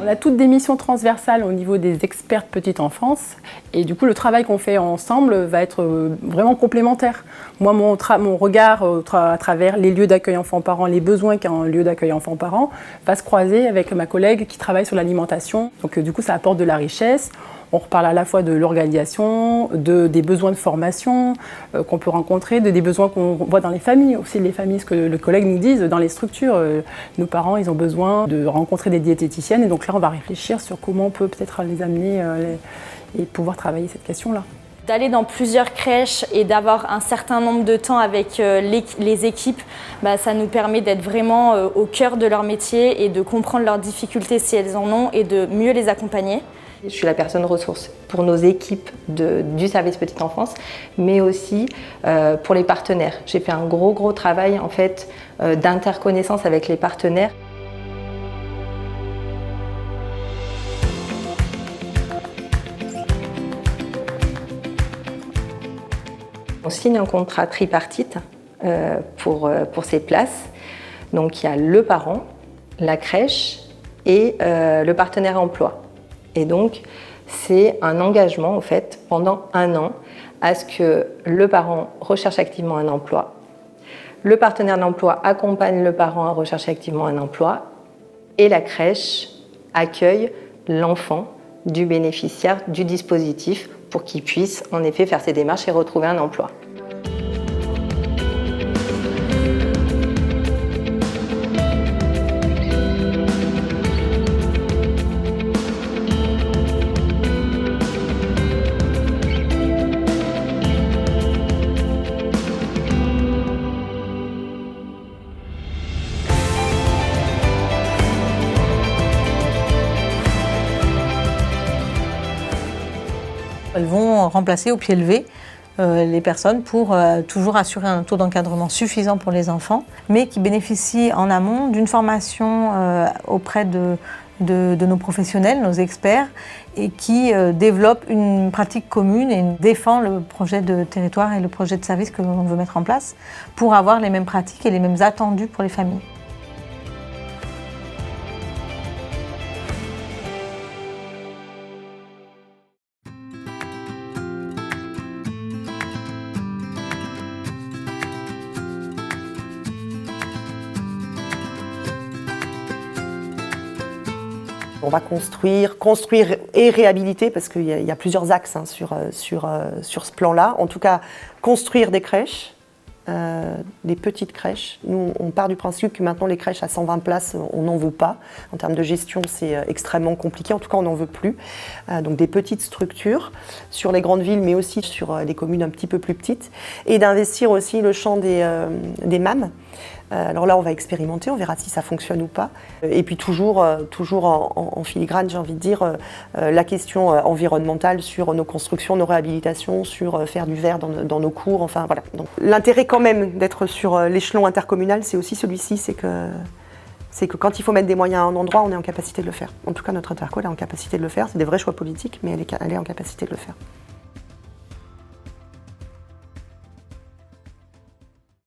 On a toutes des missions transversales au niveau des experts petite enfance et du coup le travail qu'on fait ensemble va être vraiment complémentaire. Moi mon regard à travers les lieux d'accueil enfants-parents, les besoins qu'a un lieu d'accueil enfants-parents va se croiser avec ma collègue qui travaille sur l'alimentation. Donc du coup ça apporte de la richesse. On reparle à la fois de l'organisation, des besoins de formation qu'on peut rencontrer, des besoins qu'on voit dans les familles, aussi les familles, ce que le collègue nous disent dans les structures. Nos parents, ils ont besoin de rencontrer des diététiciennes et donc là, on va réfléchir sur comment on peut peut-être les amener et pouvoir travailler cette question-là. D'aller dans plusieurs crèches et d'avoir un certain nombre de temps avec les équipes, ça nous permet d'être vraiment au cœur de leur métier et de comprendre leurs difficultés si elles en ont et de mieux les accompagner. Je suis la personne ressource pour nos équipes du service petite enfance, mais aussi pour les partenaires. J'ai fait un gros travail en fait d'interconnaissance avec les partenaires. On signe un contrat tripartite pour ces places. Donc il y a le parent, la crèche et le partenaire emploi. Et donc, c'est un engagement en fait pendant 1 an à ce que le parent recherche activement un emploi, le partenaire d'emploi accompagne le parent à rechercher activement un emploi et la crèche accueille l'enfant du bénéficiaire du dispositif pour qu'il puisse en effet faire ses démarches et retrouver un emploi. Elles vont remplacer au pied levé les personnes pour toujours assurer un taux d'encadrement suffisant pour les enfants, mais qui bénéficient en amont d'une formation auprès de nos professionnels, nos experts, et qui développent une pratique commune et défendent le projet de territoire et le projet de service que l'on veut mettre en place pour avoir les mêmes pratiques et les mêmes attendus pour les familles. On va construire et réhabiliter, parce qu'il y a plusieurs axes sur ce plan-là. En tout cas, construire des crèches, des petites crèches. Nous, on part du principe que maintenant, les crèches à 120 places, on n'en veut pas. En termes de gestion, c'est extrêmement compliqué. En tout cas, on n'en veut plus. Donc des petites structures sur les grandes villes, mais aussi sur des communes un petit peu plus petites. Et d'investir aussi le champ des MAM. Alors là, on va expérimenter, on verra si ça fonctionne ou pas. Et puis toujours en filigrane, j'ai envie de dire, la question environnementale sur nos constructions, nos réhabilitations, sur faire du verre dans nos cours, enfin voilà. Donc, l'intérêt quand même d'être sur l'échelon intercommunal, c'est aussi celui-ci, c'est que quand il faut mettre des moyens à un endroit, on est en capacité de le faire. En tout cas, notre interco est en capacité de le faire. C'est des vrais choix politiques, mais elle est en capacité de le faire.